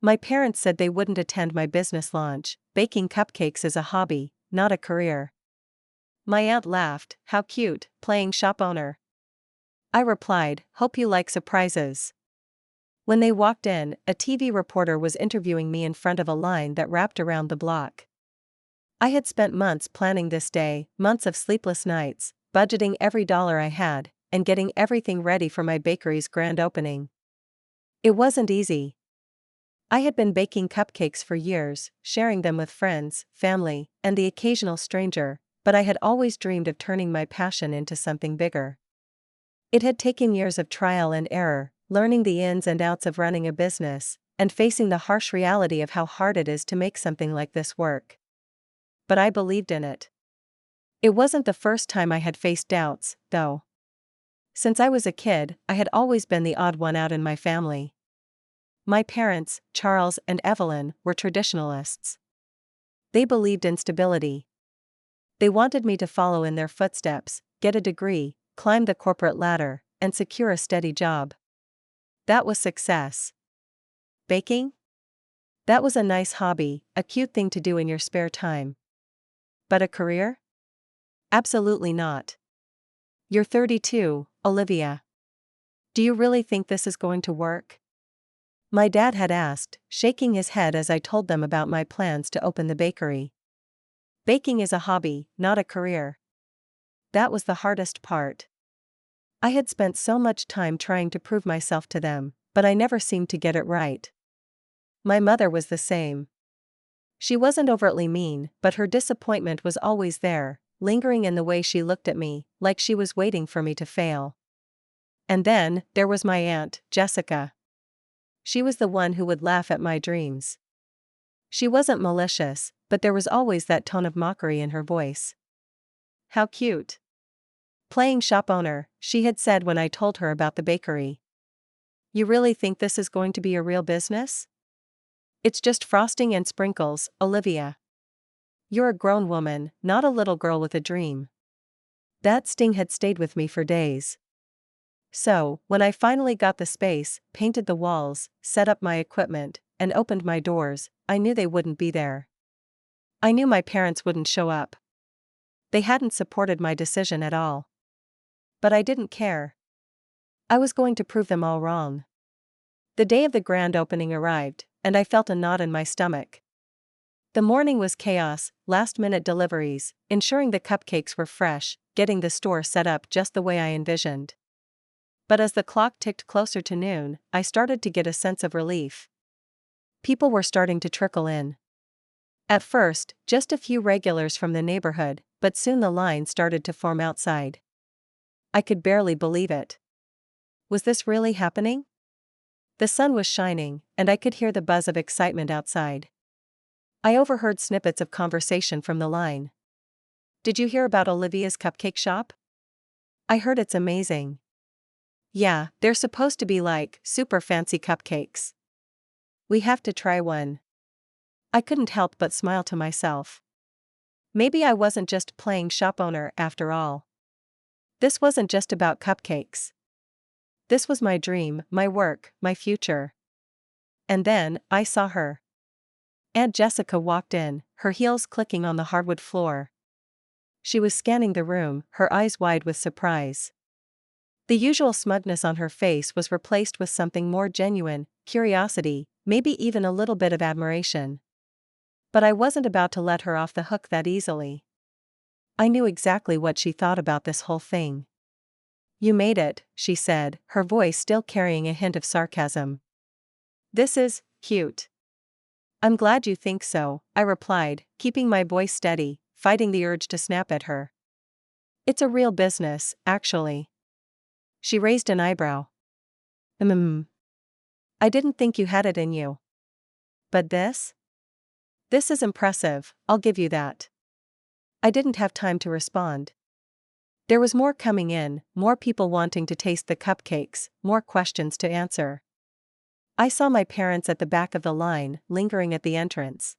My parents said they wouldn't attend my business launch. Baking cupcakes is a hobby, not a career. My aunt laughed. How cute, playing shop owner. I replied, hope you like surprises. When they walked in, a TV reporter was interviewing me in front of a line that wrapped around the block. I had spent months planning this day, months of sleepless nights, budgeting every dollar I had, and getting everything ready for my bakery's grand opening. It wasn't easy. I had been baking cupcakes for years, sharing them with friends, family, and the occasional stranger, but I had always dreamed of turning my passion into something bigger. It had taken years of trial and error, learning the ins and outs of running a business, and facing the harsh reality of how hard it is to make something like this work. But I believed in it. It wasn't the first time I had faced doubts, though. Since I was a kid, I had always been the odd one out in my family. My parents, Charles and Evelyn, were traditionalists. They believed in stability. They wanted me to follow in their footsteps, get a degree, climb the corporate ladder, and secure a steady job. That was success. Baking? That was a nice hobby, a cute thing to do in your spare time. But a career? Absolutely not. You're 32, Olivia. Do you really think this is going to work? My dad had asked, shaking his head as I told them about my plans to open the bakery. Baking is a hobby, not a career. That was the hardest part. I had spent so much time trying to prove myself to them, but I never seemed to get it right. My mother was the same. She wasn't overtly mean, but her disappointment was always there, lingering in the way she looked at me, like she was waiting for me to fail. And then, there was my aunt, Jessica. She was the one who would laugh at my dreams. She wasn't malicious, but there was always that tone of mockery in her voice. How cute. Playing shop owner, she had said when I told her about the bakery. You really think this is going to be a real business? It's just frosting and sprinkles, Olivia. You're a grown woman, not a little girl with a dream. That sting had stayed with me for days. So, when I finally got the space, painted the walls, set up my equipment, and opened my doors, I knew they wouldn't be there. I knew my parents wouldn't show up. They hadn't supported my decision at all. But I didn't care. I was going to prove them all wrong. The day of the grand opening arrived, and I felt a knot in my stomach. The morning was chaos, last-minute deliveries, ensuring the cupcakes were fresh, getting the store set up just the way I envisioned. But as the clock ticked closer to noon, I started to get a sense of relief. People were starting to trickle in. At first, just a few regulars from the neighborhood, but soon the line started to form outside. I could barely believe it. Was this really happening? The sun was shining, and I could hear the buzz of excitement outside. I overheard snippets of conversation from the line. Did you hear about Olivia's cupcake shop? I heard it's amazing. Yeah, they're supposed to be like super fancy cupcakes. We have to try one. I couldn't help but smile to myself. Maybe I wasn't just playing shop owner after all. This wasn't just about cupcakes. This was my dream, my work, my future. And then, I saw her. Aunt Jessica walked in, her heels clicking on the hardwood floor. She was scanning the room, her eyes wide with surprise. The usual smugness on her face was replaced with something more genuine, curiosity, maybe even a little bit of admiration. But I wasn't about to let her off the hook that easily. I knew exactly what she thought about this whole thing. You made it, she said, her voice still carrying a hint of sarcasm. This is cute. I'm glad you think so, I replied, keeping my voice steady, fighting the urge to snap at her. It's a real business, actually. She raised an eyebrow. I didn't think you had it in you. But this? This is impressive, I'll give you that. I didn't have time to respond. There was more coming in, more people wanting to taste the cupcakes, more questions to answer. I saw my parents at the back of the line, lingering at the entrance.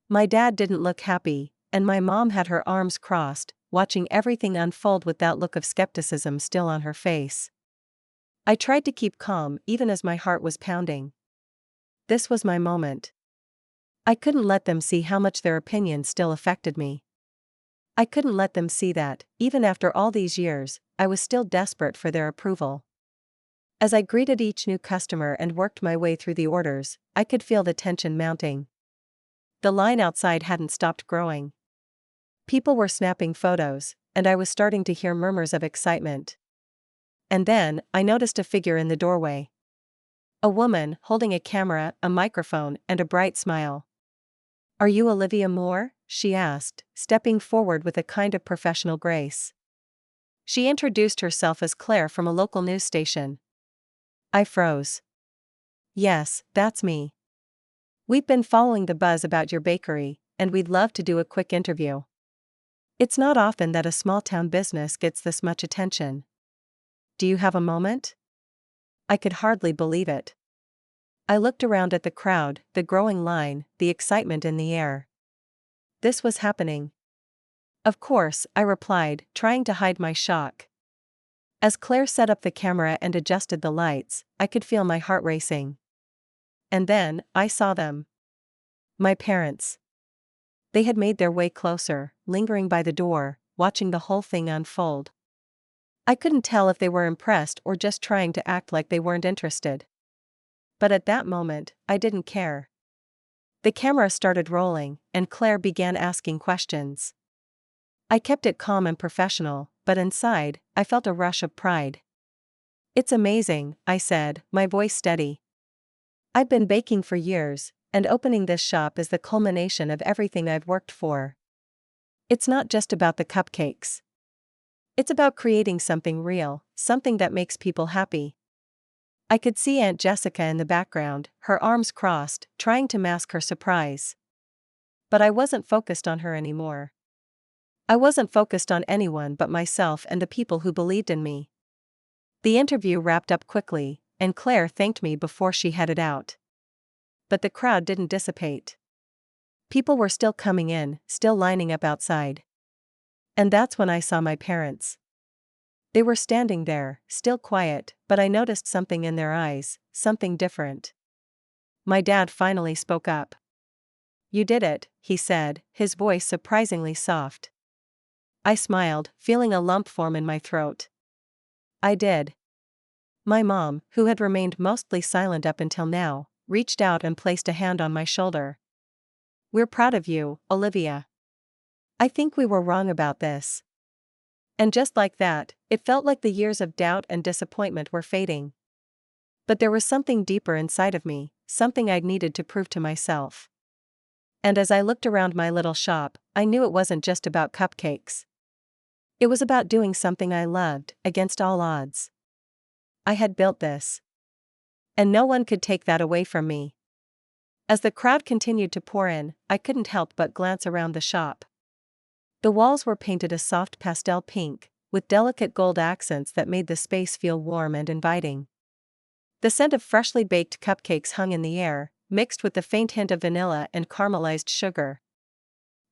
My dad didn't look happy, and my mom had her arms crossed, watching everything unfold with that look of skepticism still on her face. I tried to keep calm even as my heart was pounding. This was my moment. I couldn't let them see how much their opinion still affected me. I couldn't let them see that, even after all these years, I was still desperate for their approval. As I greeted each new customer and worked my way through the orders, I could feel the tension mounting. The line outside hadn't stopped growing. People were snapping photos, and I was starting to hear murmurs of excitement. And then, I noticed a figure in the doorway. A woman, holding a camera, a microphone, and a bright smile. "Are you Olivia Moore?" she asked, stepping forward with a kind of professional grace. She introduced herself as Claire from a local news station. I froze. "Yes, that's me. We've been following the buzz about your bakery, and we'd love to do a quick interview. It's not often that a small-town business gets this much attention. Do you have a moment?" I could hardly believe it. I looked around at the crowd, the growing line, the excitement in the air. This was happening. "Of course," I replied, trying to hide my shock. As Claire set up the camera and adjusted the lights, I could feel my heart racing. And then, I saw them. My parents. They had made their way closer, lingering by the door, watching the whole thing unfold. I couldn't tell if they were impressed or just trying to act like they weren't interested. But at that moment, I didn't care. The camera started rolling, and Claire began asking questions. I kept it calm and professional, but inside, I felt a rush of pride. "It's amazing," I said, my voice steady. "I've been baking for years, and opening this shop is the culmination of everything I've worked for. It's not just about the cupcakes. It's about creating something real, something that makes people happy." I could see Aunt Jessica in the background, her arms crossed, trying to mask her surprise. But I wasn't focused on her anymore. I wasn't focused on anyone but myself and the people who believed in me. The interview wrapped up quickly, and Claire thanked me before she headed out. But the crowd didn't dissipate. People were still coming in, still lining up outside. And that's when I saw my parents. They were standing there, still quiet, but I noticed something in their eyes, something different. My dad finally spoke up. "You did it," he said, his voice surprisingly soft. I smiled, feeling a lump form in my throat. "I did." My mom, who had remained mostly silent up until now, reached out and placed a hand on my shoulder. "We're proud of you, Olivia. I think we were wrong about this." And just like that, it felt like the years of doubt and disappointment were fading. But there was something deeper inside of me, something I'd needed to prove to myself. And as I looked around my little shop, I knew it wasn't just about cupcakes. It was about doing something I loved, against all odds. I had built this. And no one could take that away from me. As the crowd continued to pour in, I couldn't help but glance around the shop. The walls were painted a soft pastel pink, with delicate gold accents that made the space feel warm and inviting. The scent of freshly baked cupcakes hung in the air, mixed with the faint hint of vanilla and caramelized sugar.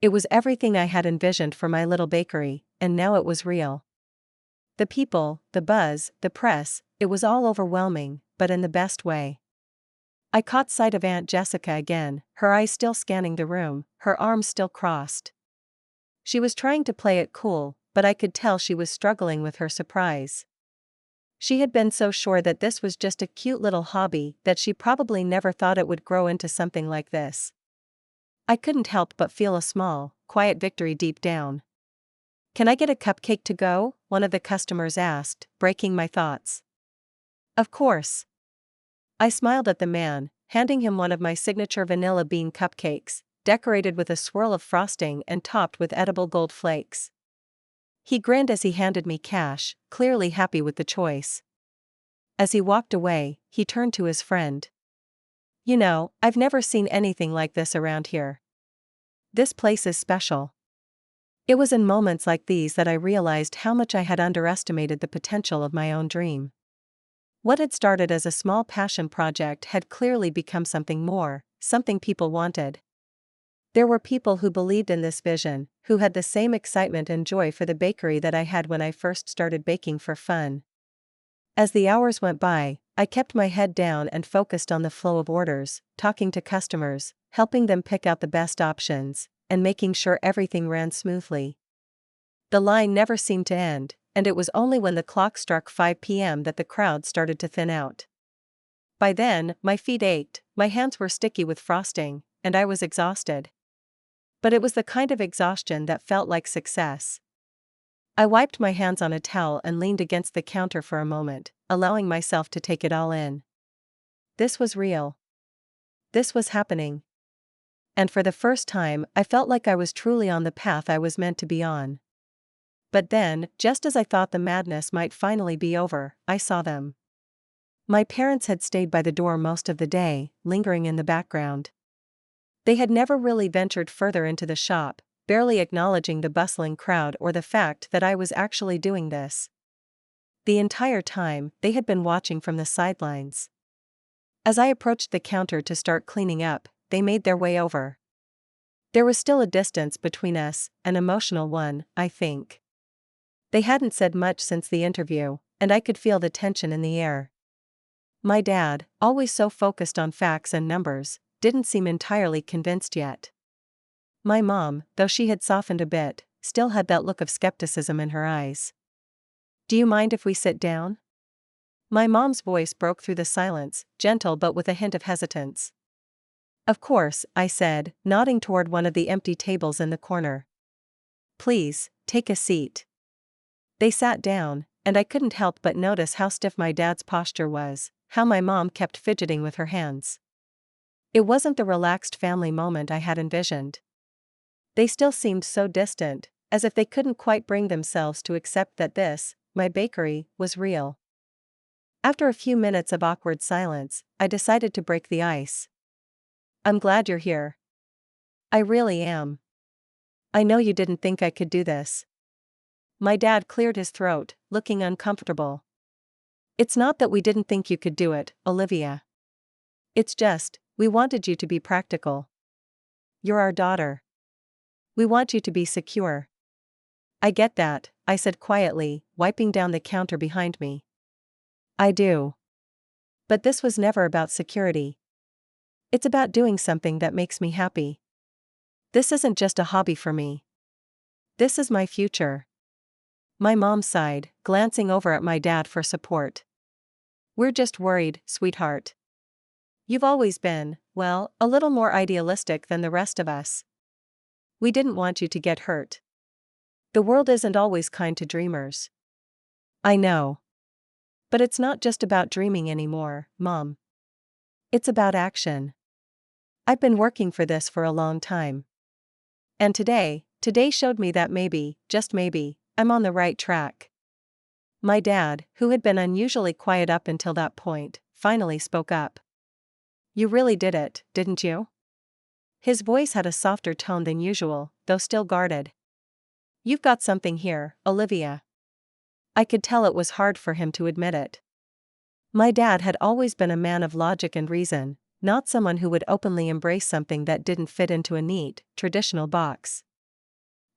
It was everything I had envisioned for my little bakery, and now it was real. The people, the buzz, the press, it was all overwhelming, but in the best way. I caught sight of Aunt Jessica again, her eyes still scanning the room, her arms still crossed. She was trying to play it cool, but I could tell she was struggling with her surprise. She had been so sure that this was just a cute little hobby that she probably never thought it would grow into something like this. I couldn't help but feel a small, quiet victory deep down. "Can I get a cupcake to go?" one of the customers asked, breaking my thoughts. "Of course." I smiled at the man, handing him one of my signature vanilla bean cupcakes, decorated with a swirl of frosting and topped with edible gold flakes. He grinned as he handed me cash, clearly happy with the choice. As he walked away, he turned to his friend. "You know, I've never seen anything like this around here. This place is special." It was in moments like these that I realized how much I had underestimated the potential of my own dream. What had started as a small passion project had clearly become something more, something people wanted. There were people who believed in this vision, who had the same excitement and joy for the bakery that I had when I first started baking for fun. As the hours went by, I kept my head down and focused on the flow of orders, talking to customers, helping them pick out the best options, and making sure everything ran smoothly. The line never seemed to end, and it was only when the clock struck 5 p.m. that the crowd started to thin out. By then, my feet ached, my hands were sticky with frosting, and I was exhausted. But it was the kind of exhaustion that felt like success. I wiped my hands on a towel and leaned against the counter for a moment, allowing myself to take it all in. This was real. This was happening. And for the first time, I felt like I was truly on the path I was meant to be on. But then, just as I thought the madness might finally be over, I saw them. My parents had stayed by the door most of the day, lingering in the background. They had never really ventured further into the shop, barely acknowledging the bustling crowd or the fact that I was actually doing this. The entire time, they had been watching from the sidelines. As I approached the counter to start cleaning up, they made their way over. There was still a distance between us, an emotional one, I think. They hadn't said much since the interview, and I could feel the tension in the air. My dad, always so focused on facts and numbers, didn't seem entirely convinced yet. My mom, though she had softened a bit, still had that look of skepticism in her eyes. "Do you mind if we sit down?" My mom's voice broke through the silence, gentle but with a hint of hesitance. "Of course," I said, nodding toward one of the empty tables in the corner. "Please, take a seat." They sat down, and I couldn't help but notice how stiff my dad's posture was, how my mom kept fidgeting with her hands. It wasn't the relaxed family moment I had envisioned. They still seemed so distant, as if they couldn't quite bring themselves to accept that this, my bakery, was real. After a few minutes of awkward silence, I decided to break the ice. "I'm glad you're here." "I really am. I know you didn't think I could do this." My dad cleared his throat, looking uncomfortable. "It's not that we didn't think you could do it, Olivia. It's just, we wanted you to be practical. You're our daughter. We want you to be secure." "I get that," I said quietly, wiping down the counter behind me. "I do. But this was never about security. It's about doing something that makes me happy. This isn't just a hobby for me. This is my future." My mom sighed, glancing over at my dad for support. "We're just worried, sweetheart. You've always been, well, a little more idealistic than the rest of us. We didn't want you to get hurt. The world isn't always kind to dreamers." "I know. But it's not just about dreaming anymore, Mom. It's about action. I've been working for this for a long time. And today showed me that maybe, just maybe, I'm on the right track." My dad, who had been unusually quiet up until that point, finally spoke up. "You really did it, didn't you?" His voice had a softer tone than usual, though still guarded. "You've got something here, Olivia." I could tell it was hard for him to admit it. My dad had always been a man of logic and reason, not someone who would openly embrace something that didn't fit into a neat, traditional box.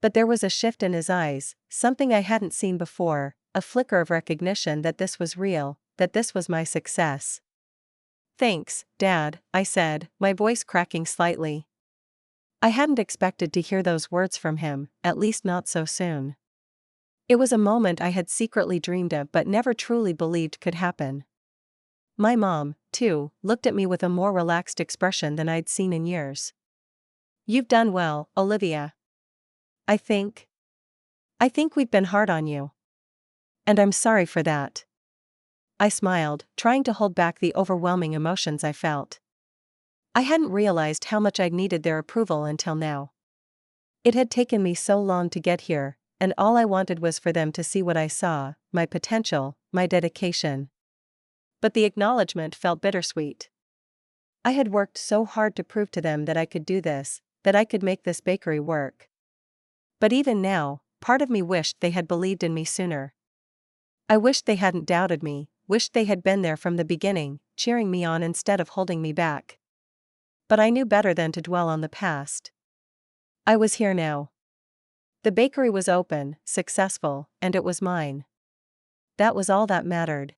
But there was a shift in his eyes, something I hadn't seen before, a flicker of recognition that this was real, that this was my success. "Thanks, Dad," I said, my voice cracking slightly. I hadn't expected to hear those words from him, at least not so soon. It was a moment I had secretly dreamed of but never truly believed could happen. My mom, too, looked at me with a more relaxed expression than I'd seen in years. "You've done well, Olivia. I think we've been hard on you. And I'm sorry for that." I smiled, trying to hold back the overwhelming emotions I felt. I hadn't realized how much I'd needed their approval until now. It had taken me so long to get here, and all I wanted was for them to see what I saw, my potential, my dedication. But the acknowledgement felt bittersweet. I had worked so hard to prove to them that I could do this, that I could make this bakery work. But even now, part of me wished they had believed in me sooner. I wished they hadn't doubted me, wished they had been there from the beginning, cheering me on instead of holding me back. But I knew better than to dwell on the past. I was here now. The bakery was open, successful, and it was mine. That was all that mattered.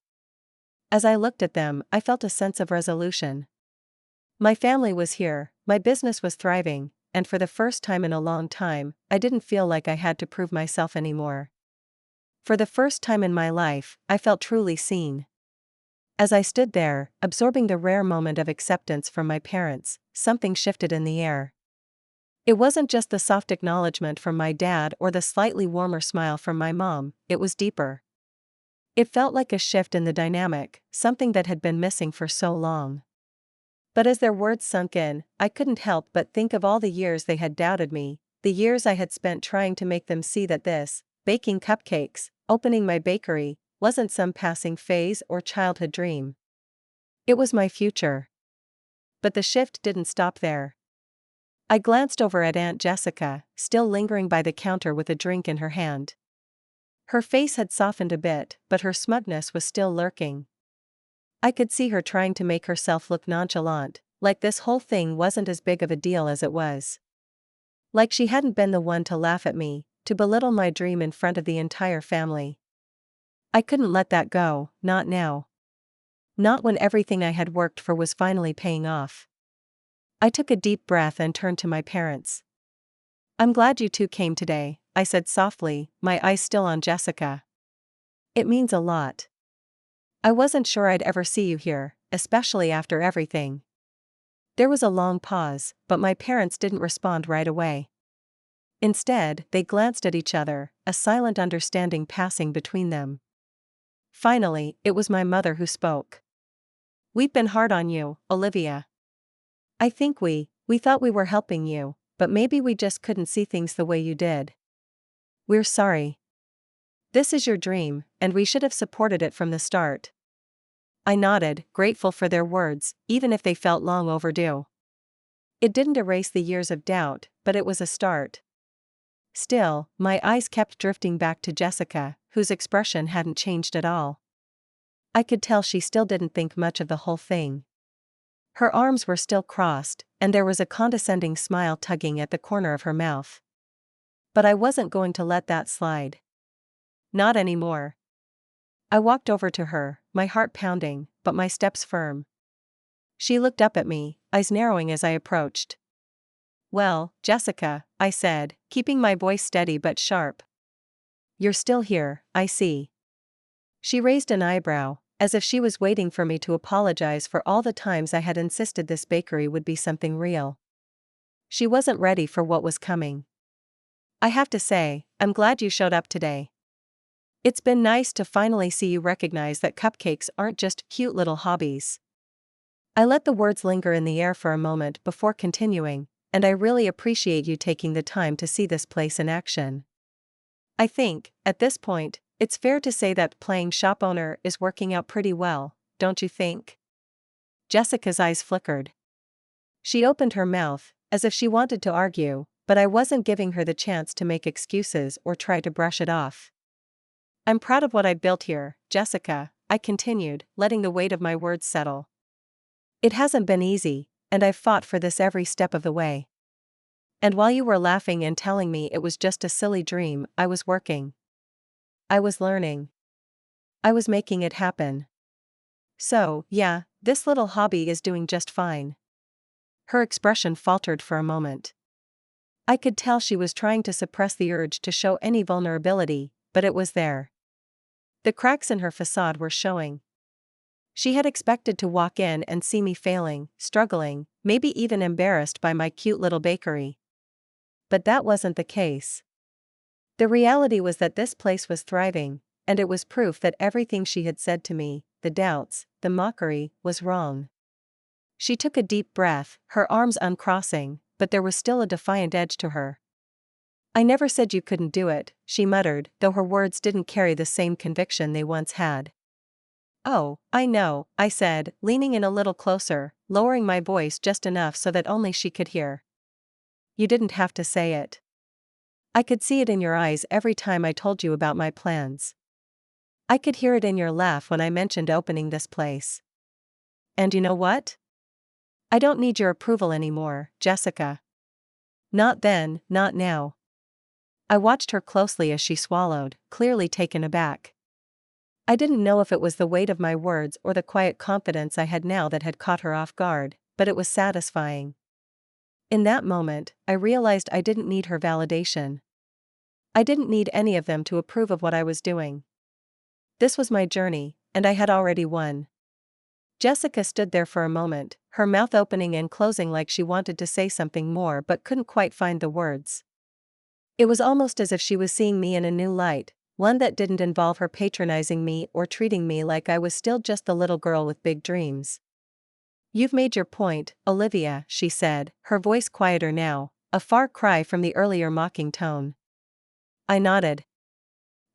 As I looked at them, I felt a sense of resolution. My family was here, my business was thriving, and for the first time in a long time, I didn't feel like I had to prove myself anymore. For the first time in my life, I felt truly seen. As I stood there, absorbing the rare moment of acceptance from my parents, something shifted in the air. It wasn't just the soft acknowledgement from my dad or the slightly warmer smile from my mom, it was deeper. It felt like a shift in the dynamic, something that had been missing for so long. But as their words sunk in, I couldn't help but think of all the years they had doubted me, the years I had spent trying to make them see that this, baking cupcakes, opening my bakery, wasn't some passing phase or childhood dream. It was my future. But the shift didn't stop there. I glanced over at Aunt Jessica, still lingering by the counter with a drink in her hand. Her face had softened a bit, but her smugness was still lurking. I could see her trying to make herself look nonchalant, like this whole thing wasn't as big of a deal as it was. Like she hadn't been the one to laugh at me, to belittle my dream in front of the entire family. I couldn't let that go, not now. Not when everything I had worked for was finally paying off. I took a deep breath and turned to my parents. "I'm glad you two came today," I said softly, my eyes still on Jessica. "It means a lot. I wasn't sure I'd ever see you here, especially after everything." There was a long pause, but my parents didn't respond right away. Instead, they glanced at each other, a silent understanding passing between them. Finally, it was my mother who spoke. "We've been hard on you, Olivia. I think we thought we were helping you, but maybe we just couldn't see things the way you did. We're sorry. This is your dream, and we should have supported it from the start." I nodded, grateful for their words, even if they felt long overdue. It didn't erase the years of doubt, but it was a start. Still, my eyes kept drifting back to Jessica, whose expression hadn't changed at all. I could tell she still didn't think much of the whole thing. Her arms were still crossed, and there was a condescending smile tugging at the corner of her mouth. But I wasn't going to let that slide. Not anymore. I walked over to her, my heart pounding, but my steps firm. She looked up at me, eyes narrowing as I approached. "Well, Jessica," I said, keeping my voice steady but sharp. "You're still here, I see." She raised an eyebrow, as if she was waiting for me to apologize for all the times I had insisted this bakery would be something real. She wasn't ready for what was coming. "I have to say, I'm glad you showed up today. It's been nice to finally see you recognize that cupcakes aren't just cute little hobbies." I let the words linger in the air for a moment before continuing, "And I really appreciate you taking the time to see this place in action. I think, at this point, it's fair to say that playing shop owner is working out pretty well, don't you think?" Jessica's eyes flickered. She opened her mouth, as if she wanted to argue, but I wasn't giving her the chance to make excuses or try to brush it off. "I'm proud of what I built here, Jessica," I continued, letting the weight of my words settle. "It hasn't been easy, and I've fought for this every step of the way. And while you were laughing and telling me it was just a silly dream, I was working. I was learning. I was making it happen. So, yeah, this little hobby is doing just fine." Her expression faltered for a moment. I could tell she was trying to suppress the urge to show any vulnerability, but it was there. The cracks in her facade were showing. She had expected to walk in and see me failing, struggling, maybe even embarrassed by my cute little bakery. But that wasn't the case. The reality was that this place was thriving, and it was proof that everything she had said to me, the doubts, the mockery, was wrong. She took a deep breath, her arms uncrossing, but there was still a defiant edge to her. "I never said you couldn't do it," she muttered, though her words didn't carry the same conviction they once had. "Oh, I know," I said, leaning in a little closer, lowering my voice just enough so that only she could hear. "You didn't have to say it. I could see it in your eyes every time I told you about my plans. I could hear it in your laugh when I mentioned opening this place. And you know what? I don't need your approval anymore, Jessica. Not then, not now." I watched her closely as she swallowed, clearly taken aback. I didn't know if it was the weight of my words or the quiet confidence I had now that had caught her off guard, but it was satisfying. In that moment, I realized I didn't need her validation. I didn't need any of them to approve of what I was doing. This was my journey, and I had already won. Jessica stood there for a moment, her mouth opening and closing like she wanted to say something more but couldn't quite find the words. It was almost as if she was seeing me in a new light, one that didn't involve her patronizing me or treating me like I was still just the little girl with big dreams. "You've made your point, Olivia," she said, her voice quieter now, a far cry from the earlier mocking tone. I nodded.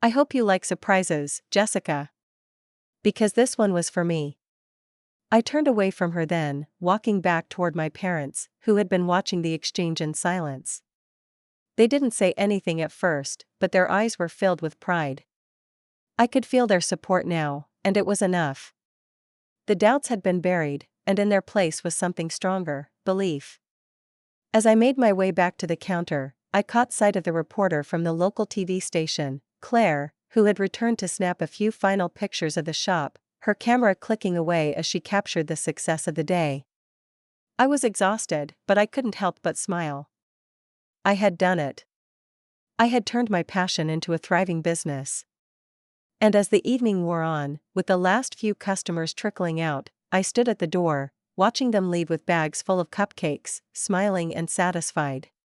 "I hope you like surprises, Jessica. Because this one was for me." I turned away from her then, walking back toward my parents, who had been watching the exchange in silence. They didn't say anything at first, but their eyes were filled with pride. I could feel their support now, and it was enough. The doubts had been buried, and in their place was something stronger, belief. As I made my way back to the counter, I caught sight of the reporter from the local TV station, Claire, who had returned to snap a few final pictures of the shop, her camera clicking away as she captured the success of the day. I was exhausted, but I couldn't help but smile. I had done it. I had turned my passion into a thriving business. And as the evening wore on, with the last few customers trickling out, I stood at the door, watching them leave with bags full of cupcakes, smiling and satisfied.